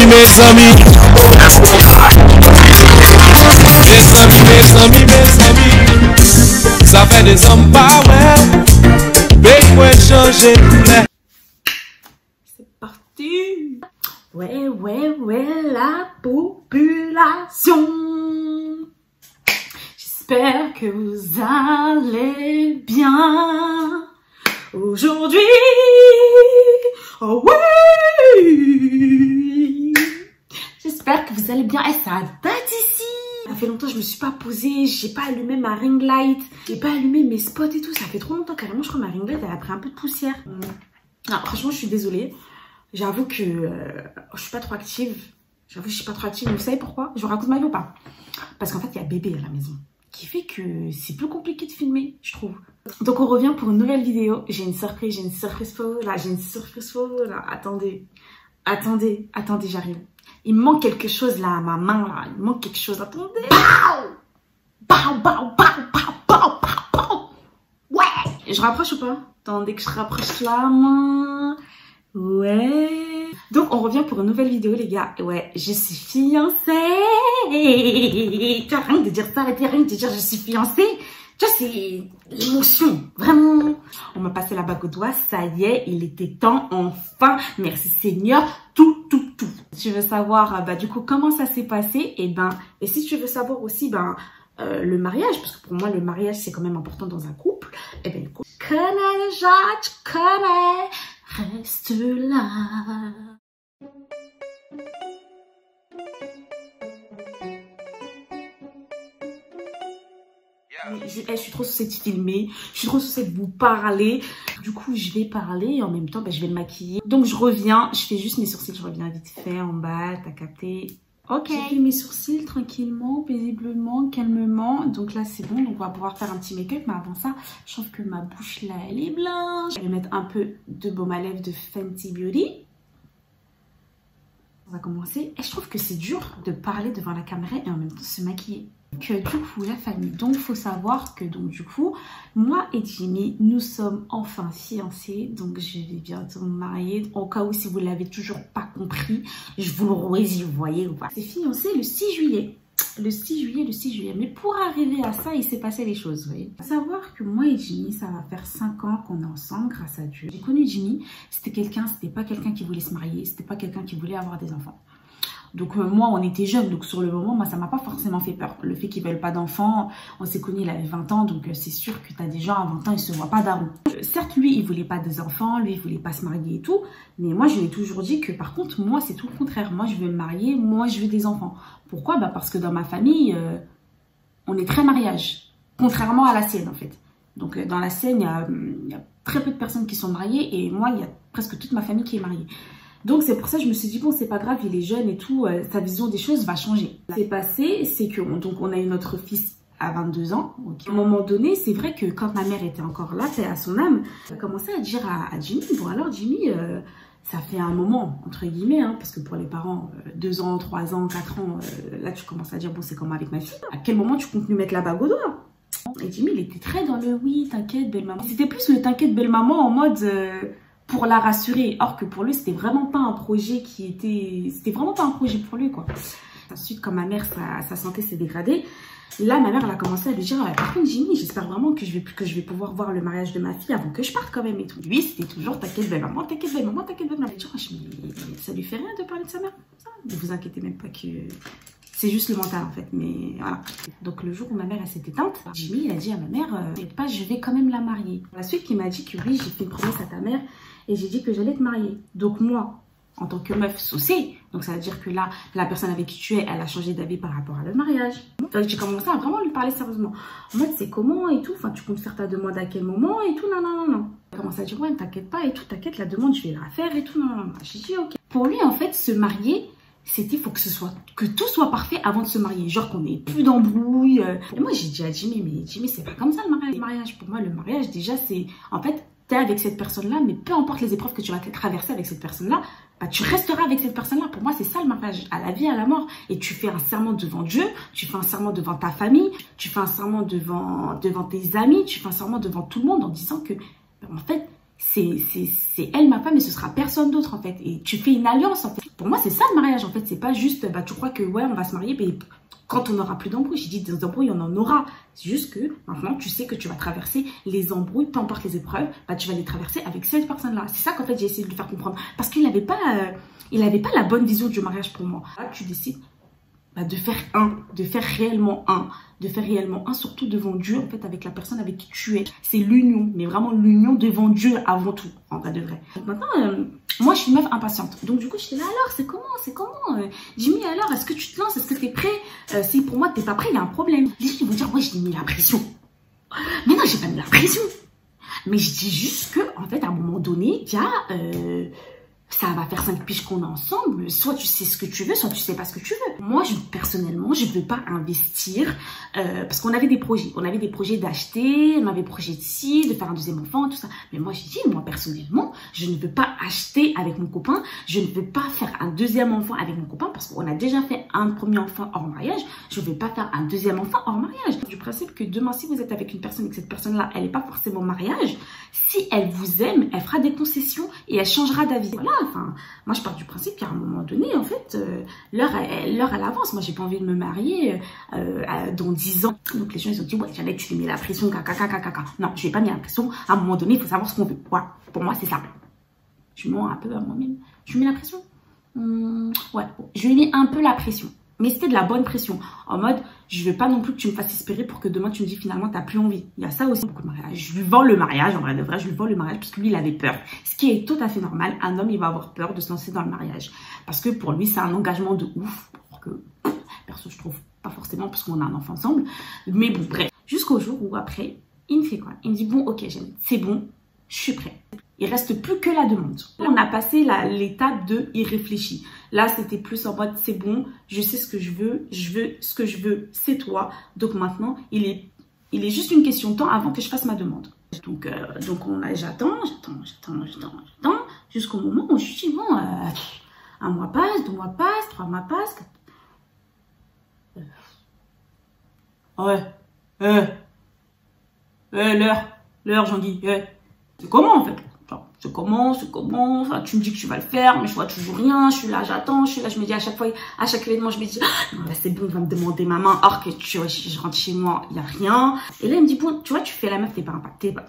Mes amis. Ça fait des hommes pas ouais. Mais changer. C'est parti. Ouais, la population. J'espère que vous allez bien aujourd'hui. Oh oui. J'espère que vous allez bien. Et ça date ici. Ça fait longtemps que je me suis pas posée. J'ai pas allumé ma ring light. J'ai pas allumé mes spots et tout. Ça fait trop longtemps. Carrément, je crois que ma ring light, elle a pris un peu de poussière. Ah, franchement, je suis désolée. J'avoue que je suis pas trop active. J'avoue que je suis pas trop active. Mais vous savez pourquoi? Je vous raconte ma vie ou pas? Parce qu'en fait, il y a bébé à la maison. Qui fait que c'est plus compliqué de filmer, je trouve. Donc, on revient pour une nouvelle vidéo. J'ai une surprise faux là. Attendez, j'arrive. Il me manque quelque chose là à ma main là. Il me manque quelque chose. Attendez. Ouais. Je rapproche ou pas? Attendez que je rapproche la main. Ouais. Donc, on revient pour une nouvelle vidéo, les gars. Ouais, je suis fiancée. Tu vois, rien que de dire ça, arrêtez, rien que de dire je suis fiancée. Tu vois, c'est l'émotion. Vraiment. On m'a passé la bague au doigt. Ça y est, il était temps, enfin. Merci Seigneur. Tout. Si tu veux savoir, du coup, comment ça s'est passé, et si tu veux savoir aussi, le mariage, parce que pour moi, le mariage, c'est quand même important dans un couple, du coup, tu connais, reste là. Je suis trop souciée de filmer, je suis trop souciée de vous parler. Du coup, je vais parler et en même temps, je vais me maquiller. Donc, je reviens, je fais juste mes sourcils, je reviens vite fait en bas, t'as capté. Ok. J'ai fait mes sourcils tranquillement, paisiblement, calmement. Donc là, c'est bon, donc on va pouvoir faire un petit make-up. Mais avant ça, je trouve que ma bouche là, elle est blanche. Je vais mettre un peu de baume à lèvres de Fenty Beauty. On va commencer. Et je trouve que c'est dur de parler devant la caméra et en même temps se maquiller. Du coup, la famille. Donc, faut savoir que, du coup, moi et Jimmy, nous sommes enfin fiancés. Donc, je vais bientôt me marier. Au cas où, si vous l'avez toujours pas compris, je vous le redis, vous voyez ou pas. C'est fiancé le 6 juillet. Le 6 juillet. Mais pour arriver à ça, il s'est passé les choses, vous voyez. Faut savoir que moi et Jimmy, ça va faire 5 ans qu'on est ensemble, grâce à Dieu. J'ai connu Jimmy, c'était pas quelqu'un qui voulait se marier, c'était pas quelqu'un qui voulait avoir des enfants. Donc moi, on était jeunes, donc sur le moment, moi, ça m'a pas forcément fait peur. Le fait qu'ils veulent pas d'enfants, on s'est connus, il avait 20 ans, donc c'est sûr que tu as des gens à 20 ans, ils se voient pas daron. Certes, lui, il voulait pas des enfants, lui, il voulait pas se marier et tout, mais moi, je lui ai toujours dit que par contre, moi, c'est tout le contraire. Moi, je veux me marier, moi, je veux des enfants. Pourquoi? Parce que dans ma famille, on est très mariage, contrairement à la sienne, en fait. Donc dans la sienne, il y a très peu de personnes qui sont mariées, et moi, il y a presque toute ma famille qui est mariée. Donc c'est pour ça que je me suis dit, bon, c'est pas grave, il est jeune et tout, sa vision des choses va changer. Ce qui s'est passé, c'est que on a eu notre fils à 22 ans. Okay. À un moment donné, c'est vrai que quand ma mère était encore là, paix à son âme, elle a commencé à dire à Jimmy, bon alors Jimmy, ça fait un moment, entre guillemets, hein, parce que pour les parents, 2 ans, 3 ans, 4 ans, là tu commences à dire, bon c'est comme avec ma fille, à quel moment tu comptes lui mettre la bague au doigt? Et Jimmy, il était très dans le oui, t'inquiète, belle maman. C'était plus le t'inquiète, belle maman en mode... pour la rassurer, or que pour lui c'était vraiment pas un projet c'était vraiment pas un projet pour lui quoi. Ensuite, quand ma mère sa santé s'est dégradée, là ma mère elle a commencé à lui dire, par contre Jimmy, j'espère vraiment que je vais pouvoir voir le mariage de ma fille avant que je parte quand même et tout. Lui c'était toujours t'inquiète belle maman, t'inquiète belle maman, t'inquiète belle maman. Ça lui fait rien de parler de sa mère comme ça. Ne vous inquiétez même pas que c'est juste le mental en fait, mais voilà. Donc le jour où ma mère elle s'est éteinte, Jimmy il a dit à ma mère, je vais quand même la marier. La suite il m'a dit que oui, j'ai fait une promesse à ta mère et j'ai dit que j'allais te marier. Donc moi, en tant que meuf saucée, donc ça veut dire que là, la personne avec qui tu es, elle a changé d'avis par rapport à le mariage. Donc j'ai commencé à vraiment lui parler sérieusement. En mode c'est comment et tout, enfin tu comptes faire ta demande à quel moment et tout, non. Elle commence à dire ouais, t'inquiète pas et tout, t'inquiète, la demande je vais la faire et tout, non. J'ai dit ok. Pour lui en fait, se marier, c'était faut que tout soit parfait avant de se marier, genre qu'on ait plus d'embrouilles. Et moi j'ai dit à Jimmy, mais Jimmy c'est pas comme ça le mariage. Pour moi le mariage déjà c'est en fait t'es avec cette personne là, mais peu importe les épreuves que tu vas traverser avec cette personne là, tu resteras avec cette personne là. Pour moi c'est ça le mariage, à la vie à la mort. Et tu fais un serment devant Dieu, tu fais un serment devant ta famille, tu fais un serment devant tes amis, tu fais un serment devant tout le monde en disant que en fait c'est elle ma femme et ce sera personne d'autre en fait. Et tu fais une alliance en fait. Pour moi c'est ça le mariage en fait, c'est pas juste bah tu crois que ouais on va se marier mais quand on n'aura plus d'embrouilles. J'ai dit des embrouilles on en aura, c'est juste que maintenant tu sais que tu vas traverser les embrouilles, peu importe les épreuves, bah tu vas les traverser avec cette personne là. C'est ça qu'en fait j'ai essayé de lui faire comprendre parce qu'il n'avait pas la bonne vision du mariage pour moi. Là tu décides bah, de faire réellement un, surtout devant Dieu, en fait, avec la personne avec qui tu es. C'est l'union, mais vraiment l'union devant Dieu avant tout, en vrai de vrai. Donc maintenant, moi, je suis une meuf impatiente. Donc du coup, j'étais là, alors, c'est comment Jimmy, alors, est-ce que tu te lances? Est-ce que t'es prêt? Si pour moi, t'es pas prêt, il y a un problème. Les gens vont dire, ouais, j'ai mis la pression. Mais non, j'ai pas mis la pression. Mais je dis juste que, en fait, à un moment donné, il y a... ça va faire 5 piges qu'on est ensemble, soit tu sais ce que tu veux, soit tu sais pas ce que tu veux. Moi, personnellement, je veux pas investir, parce qu'on avait des projets d'acheter, on avait projet de ci, de faire un deuxième enfant, tout ça. Mais moi, j'ai dit, moi, personnellement, je ne veux pas acheter avec mon copain, je ne veux pas faire un deuxième enfant avec mon copain, parce qu'on a déjà fait un premier enfant hors mariage, je ne veux pas faire un deuxième enfant hors mariage. Du principe que demain, si vous êtes avec une personne et que cette personne-là, elle n'est pas forcément mariage, si elle vous aime, elle fera des concessions et elle changera d'avis. Voilà. Enfin, moi, je pars du principe qu'à un moment donné, en fait, l'heure, elle avance. Moi, j'ai pas envie de me marier dans 10 ans. Donc, les gens, ils ont dit, ouais, Jeannette, tu lui mets la pression, caca. Non, je vais pas mis la pression. À un moment donné, il faut savoir ce qu'on veut. Voilà. Pour moi, c'est ça. Je mens un peu à moi-même. Je lui mets la pression. Ouais, je lui mets un peu la pression. Mais c'était de la bonne pression. En mode, je veux pas non plus que tu me fasses espérer pour que demain tu me dis finalement t'as plus envie. Il y a ça aussi. Beaucoup de mariage. Je lui vends le mariage, en vrai de vrai, je lui vends le mariage parce que lui il avait peur. Ce qui est tout à fait normal. Un homme il va avoir peur de se lancer dans le mariage. Parce que pour lui c'est un engagement de ouf. Alors que perso je trouve pas forcément parce qu'on a un enfant ensemble. Mais bon bref. Jusqu'au jour où après, il me fait quoi? Il me dit bon ok Jeannette, c'est bon, je suis prêt. Il reste plus que la demande. On a passé l'étape de il réfléchit. Là, c'était plus en mode c'est bon, je sais ce que je veux ce que je veux, c'est toi. Donc maintenant, il est juste une question de temps avant que je fasse ma demande. Donc j'attends, jusqu'au moment où je dis bon, un mois passe, 2 mois passent, 3 mois passent. L'heure, Jean-Guy, c'est comment en fait? C'est comment, enfin, tu me dis que tu vas le faire, mais je vois toujours rien, je suis là, j'attends, je me dis à chaque événement, je me dis, non, bah, c'est bon, on va me demander ma main, or que tu vois, je rentre chez moi, il n'y a rien. Et là, il me dit, bon, tu vois, tu fais la meuf, t'es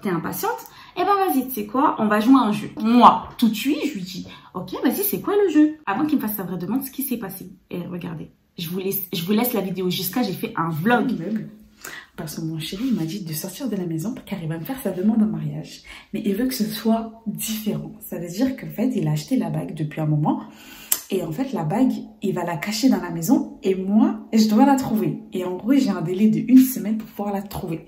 impatiente, et ben vas-y, tu sais quoi, on va jouer à un jeu. Moi, tout de suite, je lui dis, ok, vas-y, c'est quoi le jeu? Avant qu'il me fasse sa vraie demande, ce qui s'est passé. Et regardez, je vous laisse la vidéo jusqu'à, j'ai fait un vlog. Parce que mon chéri m'a dit de sortir de la maison car il va me faire sa demande en mariage. Mais il veut que ce soit différent. Ça veut dire qu'en fait, il a acheté la bague depuis un moment. Et en fait, la bague, il va la cacher dans la maison. Et moi, je dois la trouver. Et en gros, j'ai un délai de 1 semaine pour pouvoir la trouver.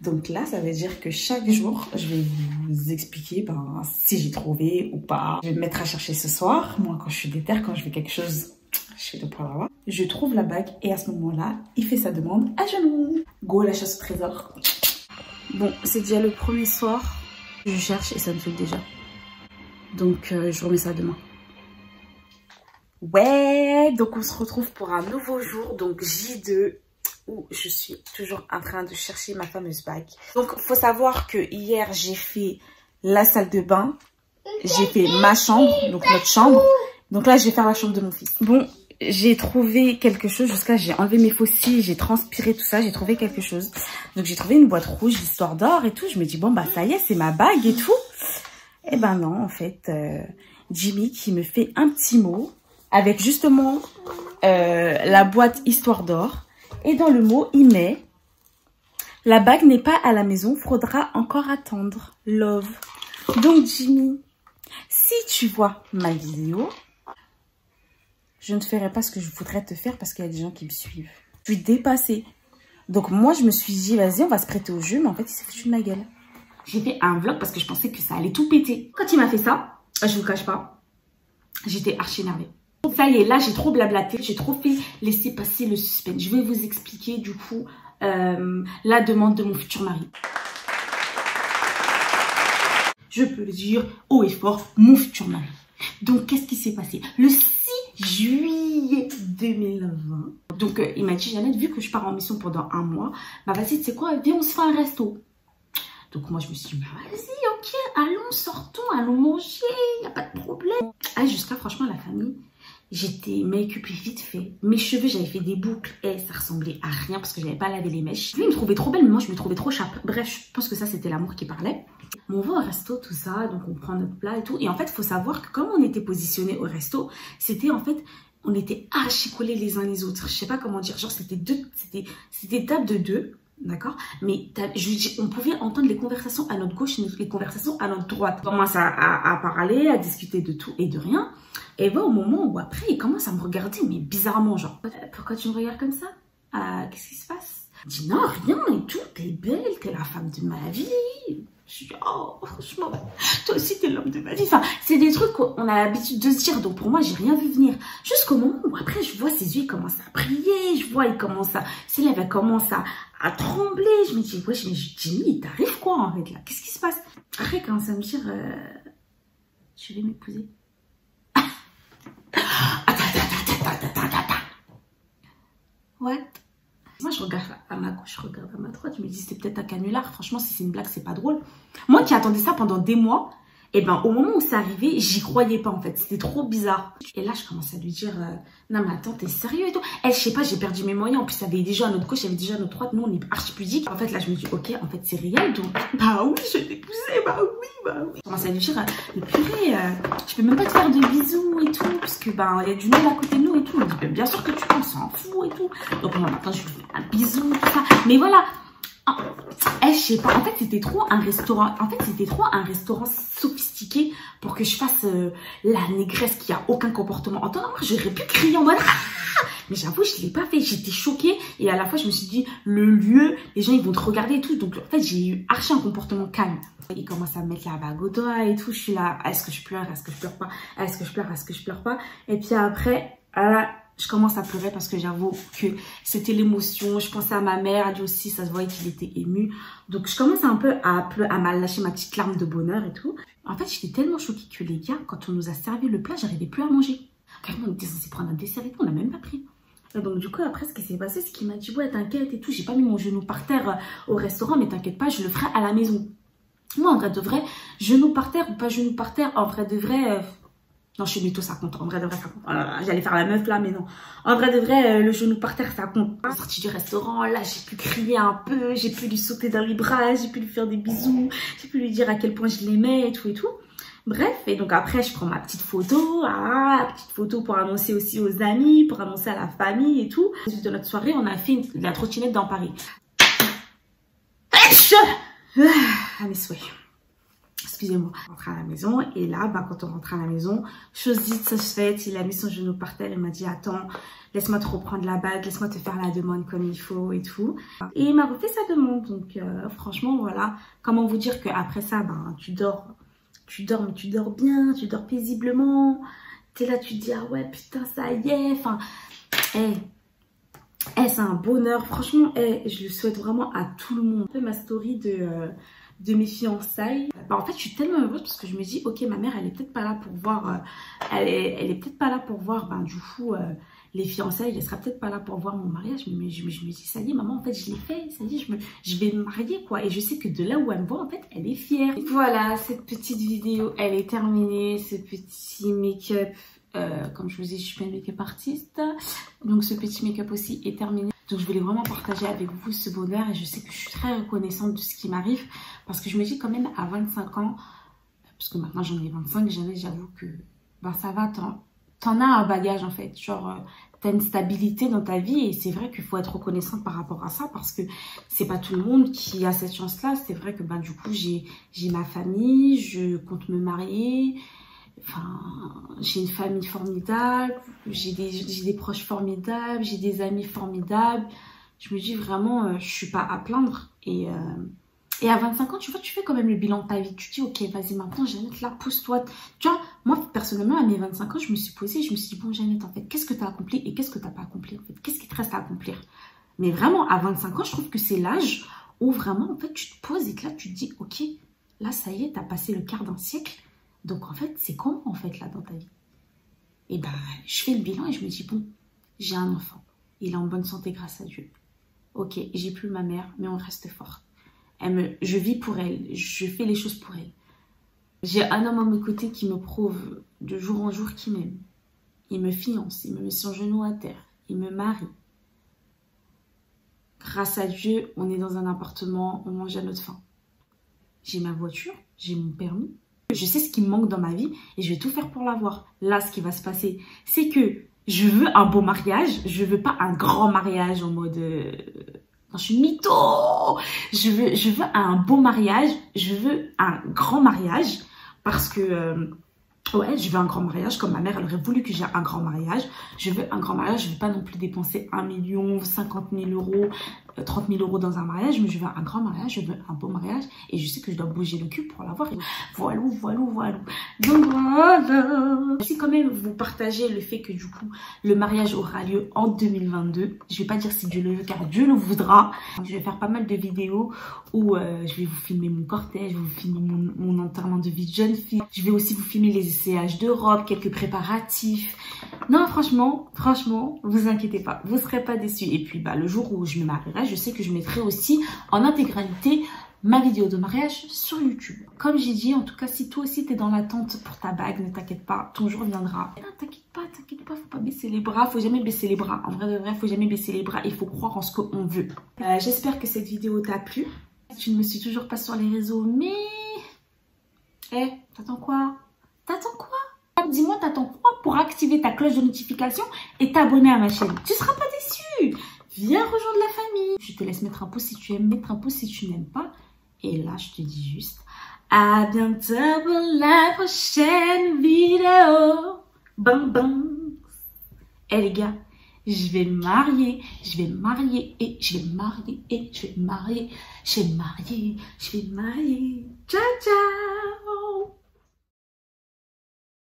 Donc là, ça veut dire que chaque jour, je vais vous expliquer si j'ai trouvé ou pas. Je vais me mettre à chercher ce soir. Moi, quand je suis déter, quand je veux quelque chose... je fais le point là-bas. Je trouve la bague et à ce moment-là, il fait sa demande à genoux. Go, la chasse au trésor. Bon, c'est déjà le premier soir. Je cherche et ça me saoule déjà. Donc, je remets ça demain. Ouais, donc on se retrouve pour un nouveau jour. Donc, J2, où je suis toujours en train de chercher ma fameuse bague. Donc, faut savoir que hier, j'ai fait la salle de bain. J'ai fait ma chambre, donc notre chambre. Donc là, je vais faire la chambre de mon fils. Bon, j'ai trouvé quelque chose. Jusqu'à j'ai enlevé mes faux cils, j'ai transpiré tout ça, j'ai trouvé quelque chose. Donc j'ai trouvé une boîte rouge, l'histoire d'or et tout. Je me dis, bon, bah ça y est, c'est ma bague et tout. Eh ben non, en fait, Jimmy qui me fait un petit mot avec justement la boîte histoire d'or. Et dans le mot, il met, la bague n'est pas à la maison, faudra encore attendre. Love. Donc Jimmy, si tu vois ma vidéo, je ne ferai pas ce que je voudrais te faire parce qu'il y a des gens qui me suivent. Je suis dépassée. Donc moi, je me suis dit, vas-y, on va se prêter au jeu. Mais en fait, il s'est foutu de ma gueule. J'ai fait un vlog parce que je pensais que ça allait tout péter. Quand il m'a fait ça, je vous cache pas, j'étais archi énervée. Ça y est, là, j'ai trop blablaté. J'ai trop fait laisser passer le suspense. Je vais vous expliquer, du coup, la demande de mon futur mari. Je peux le dire haut et fort, mon futur mari. Donc, qu'est-ce qui s'est passé? Le 6 juillet 2020. Donc, il m'a dit, Jeannette, vu que je pars en mission pendant 1 mois, bah vas-y, tu sais quoi, viens, on se fait un resto. Donc moi je me suis dit, bah, vas-y, ok, allons, sortons, allons manger, il n'y a pas de problème. Ah, jusqu'à franchement la famille, j'étais make-up vite fait. Mes cheveux, j'avais fait des boucles et ça ressemblait à rien parce que j'avais pas lavé les mèches. Lui, il me trouvait trop belle, mais moi je me trouvais trop chape. Bref, je pense que ça c'était l'amour qui parlait. On va au resto, tout ça, donc on prend notre plat et tout. Et en fait, il faut savoir que comme on était positionnés au resto, c'était en fait, on était archi collés les uns les autres. Je sais pas comment dire, genre c'était table de deux. D'accord, mais on pouvait entendre les conversations à notre gauche et les conversations à notre droite. On commence à parler, à discuter de tout et de rien. Et ben, au moment où après, il commence à me regarder, mais bizarrement, genre, pourquoi tu me regardes comme ça? Qu'est-ce qui se passe? Je dis non, rien et tout, t'es belle, t'es la femme de ma vie. Je dis, oh, franchement, toi aussi t'es l'homme de ma vie. Enfin, c'est des trucs qu'on a l'habitude de se dire, donc pour moi, j'ai rien vu venir. Jusqu'au moment où après, je vois ses yeux, ils commencent à briller, je vois, il commence à, ses lèvres, elles commencent à trembler. Je me dis, wesh, mais Jimmy, il t'arrive quoi en fait là? Qu'est-ce qui se passe? Après, il commence à me dire, tu veux m'épouser? What? Moi, je regarde à ma gauche, je regarde à ma droite. Je me dis, c'est peut-être un canular. Franchement, si c'est une blague, c'est pas drôle. Moi qui attendais ça pendant des mois, et ben au moment où c'est arrivé, j'y croyais pas en fait. C'était trop bizarre. Et là, je commence à lui dire, non mais attends, t'es sérieux et tout. Elle, je sais pas, j'ai perdu mes moyens. En plus, il y avait déjà à notre gauche, il y avait déjà à notre droite. Nous, on est archi pudique. En fait, là, je me dis, ok, en fait, c'est réel. Donc, bah oui, je vais t'épouser. Bah oui, bah oui. Je commence à lui dire, mais purée, je peux même pas te faire de bisous et tout. Parce que, ben, il y a du monde à côté de nous et tout. Il me dit, bien sûr que tu penses, s'en fout et tout. Donc, moi, maintenant, je lui fais un bisou, tout ça. Mais voilà. Je sais pas, en fait c'était trop un restaurant, sophistiqué pour que je fasse la négresse qui a aucun comportement. En temps normal, j'aurais pu crier en mode mais j'avoue, je l'ai pas fait, j'étais choquée et à la fois je me suis dit le lieu, les gens ils vont te regarder et tout, donc en fait j'ai eu archi un comportement calme. Il commence à me mettre la bague au doigt et tout, je suis là, est-ce que je pleure, est-ce que je pleure pas, est-ce que je pleure, est-ce que je pleure pas, et puis après, je commence à pleurer parce que j'avoue que c'était l'émotion. Je pensais à ma mère, lui aussi, ça se voyait qu'il était ému. Donc, je commence un peu à mal lâcher ma petite larme de bonheur et tout. En fait, j'étais tellement choquée que les gars, quand on nous a servi le plat, j'arrivais plus à manger. Carrément, on était censé prendre un dessert et tout, on n'a même pas pris. Et donc, du coup, après, ce qui s'est passé, c'est qu'il m'a dit, ouais, t'inquiète et tout. J'ai pas mis mon genou par terre au restaurant, mais t'inquiète pas, je le ferai à la maison. Moi, en vrai de vrai, genou par terre ou pas genou par terre, en vrai de vrai... Non, chez Nuto, ça compte. En vrai de vrai, ça compte. Oh là là, j'allais faire la meuf là, mais non. En vrai de vrai, le genou par terre, ça compte. Je suis sortie du restaurant, là, j'ai pu crier un peu, j'ai pu lui sauter dans les bras, j'ai pu lui faire des bisous, j'ai pu lui dire à quel point je l'aimais et tout et tout. Bref, et donc après, je prends ma petite photo, pour annoncer aussi aux amis, pour annoncer à la famille et tout. Ensuite de notre soirée, on a fait la trottinette dans Paris. À mes souhaits. Excusez-moi, on rentre à la maison et là, bah, quand on rentre à la maison, chose dite, chose faite, il a mis son genou par terre, il m'a dit attends, laisse-moi te reprendre la bague, laisse-moi te faire la demande comme il faut et tout. Et il m'a refait sa demande, donc franchement voilà, comment vous dire qu'après ça, ben, tu dors, mais tu dors bien, tu dors paisiblement, t'es là, tu te dis ah ouais putain ça y est, enfin, c'est un bonheur, franchement, je le souhaite vraiment à tout le monde. Ma story de mes fiançailles. Bah, en fait, je suis tellement heureuse parce que je me dis, ok, ma mère, elle est peut-être pas là pour voir, elle est peut-être pas là pour voir, ben, du coup, les fiançailles, elle sera peut-être pas là pour voir mon mariage, mais je me dis, ça y est, maman, en fait, je l'ai fait, ça y est, je vais me marier, quoi. Et je sais que de là où elle me voit, en fait, elle est fière. Voilà, cette petite vidéo, elle est terminée, ce petit make-up, comme je vous dis, je suis pas une make-up artiste, donc ce petit make-up aussi est terminé. Donc je voulais vraiment partager avec vous ce bonheur et je sais que je suis très reconnaissante de ce qui m'arrive parce que je me dis quand même à 25 ans, parce que maintenant j'en ai 25, j'avoue que ben ça va, t'en as un bagage en fait, genre t'as une stabilité dans ta vie et c'est vrai qu'il faut être reconnaissante par rapport à ça parce que c'est pas tout le monde qui a cette chance là. C'est vrai que ben du coup j'ai ma famille, je compte me marier. Enfin, j'ai une famille formidable, j'ai des proches formidables, j'ai des amis formidables. Je me dis vraiment, je suis pas à plaindre. Et à 25 ans, tu vois, tu fais quand même le bilan de ta vie. Tu te dis, ok, vas-y, maintenant, Jeannette, là, pousse-toi. Tu vois, moi, personnellement, à mes 25 ans, je me suis posée, je me suis dit, bon, Jeannette, en fait, qu'est-ce que tu as accompli et qu'est-ce que tu n'as pas accompli, en fait? Qu'est-ce qui te reste à accomplir? Mais vraiment, à 25 ans, je trouve que c'est l'âge où vraiment, en fait, tu te poses et que là, tu te dis, ok, là, ça y est, tu as passé le quart d'un siècle. Donc, en fait, c'est comment, en fait, là, dans ta vie? Et ben, je fais le bilan et je me dis, bon, j'ai un enfant. Il est en bonne santé grâce à Dieu. Ok, j'ai plus ma mère, mais on reste forte. Je vis pour elle, je fais les choses pour elle. J'ai un homme à mes côtés qui me prouve de jour en jour qu'il m'aime. Il me fiance, il me met son genou à terre, il me marie. Grâce à Dieu, on est dans un appartement, on mange à notre faim. J'ai ma voiture, j'ai mon permis. Je sais ce qui me manque dans ma vie et je vais tout faire pour l'avoir. Là, ce qui va se passer, c'est que je veux un beau mariage. Je veux pas un grand mariage en mode... Non, je suis mytho. Je veux un beau mariage. Je veux un grand mariage parce que... ouais, je veux un grand mariage, comme ma mère, elle aurait voulu que j'ai un grand mariage. Je veux un grand mariage, je ne veux pas non plus dépenser 1 million, 50 000 euros, 30 000 euros dans un mariage, mais je veux un grand mariage, je veux un beau mariage, et je sais que je dois bouger le cul pour l'avoir. Voilà. Donc voilà. Si quand même vous partagez le fait que du coup, le mariage aura lieu en 2022, je vais pas dire si Dieu le veut, car Dieu le voudra. Je vais faire pas mal de vidéos où je vais vous filmer mon cortège, je vais vous filmer mon enterrement de vie de jeune fille. Je vais aussi vous filmer les essayages de robe, quelques préparatifs. Non, franchement, vous inquiétez pas, vous serez pas déçus. Et puis, le jour où je me marierai, je sais que je mettrai aussi en intégralité ma vidéo de mariage sur YouTube. Comme j'ai dit, en tout cas, si toi aussi t'es dans l'attente pour ta bague, ne t'inquiète pas, ton jour viendra. Non, t'inquiète pas, faut pas baisser les bras, faut jamais baisser les bras. En vrai de vrai, faut jamais baisser les bras, il faut croire en ce qu'on veut. J'espère que cette vidéo t'a plu. Si tu ne me suis toujours pas sur les réseaux, mais... t'attends quoi? Dis-moi, t'attends quoi pour activer ta cloche de notification et t'abonner à ma chaîne? Tu seras pas déçu. Viens rejoindre la famille. Je te laisse mettre un pouce si tu aimes, mettre un pouce si tu n'aimes pas. Et là, je te dis juste à bientôt pour la prochaine vidéo. Bam bam. Les gars, je vais me marier et je vais me marier. Ciao, ciao.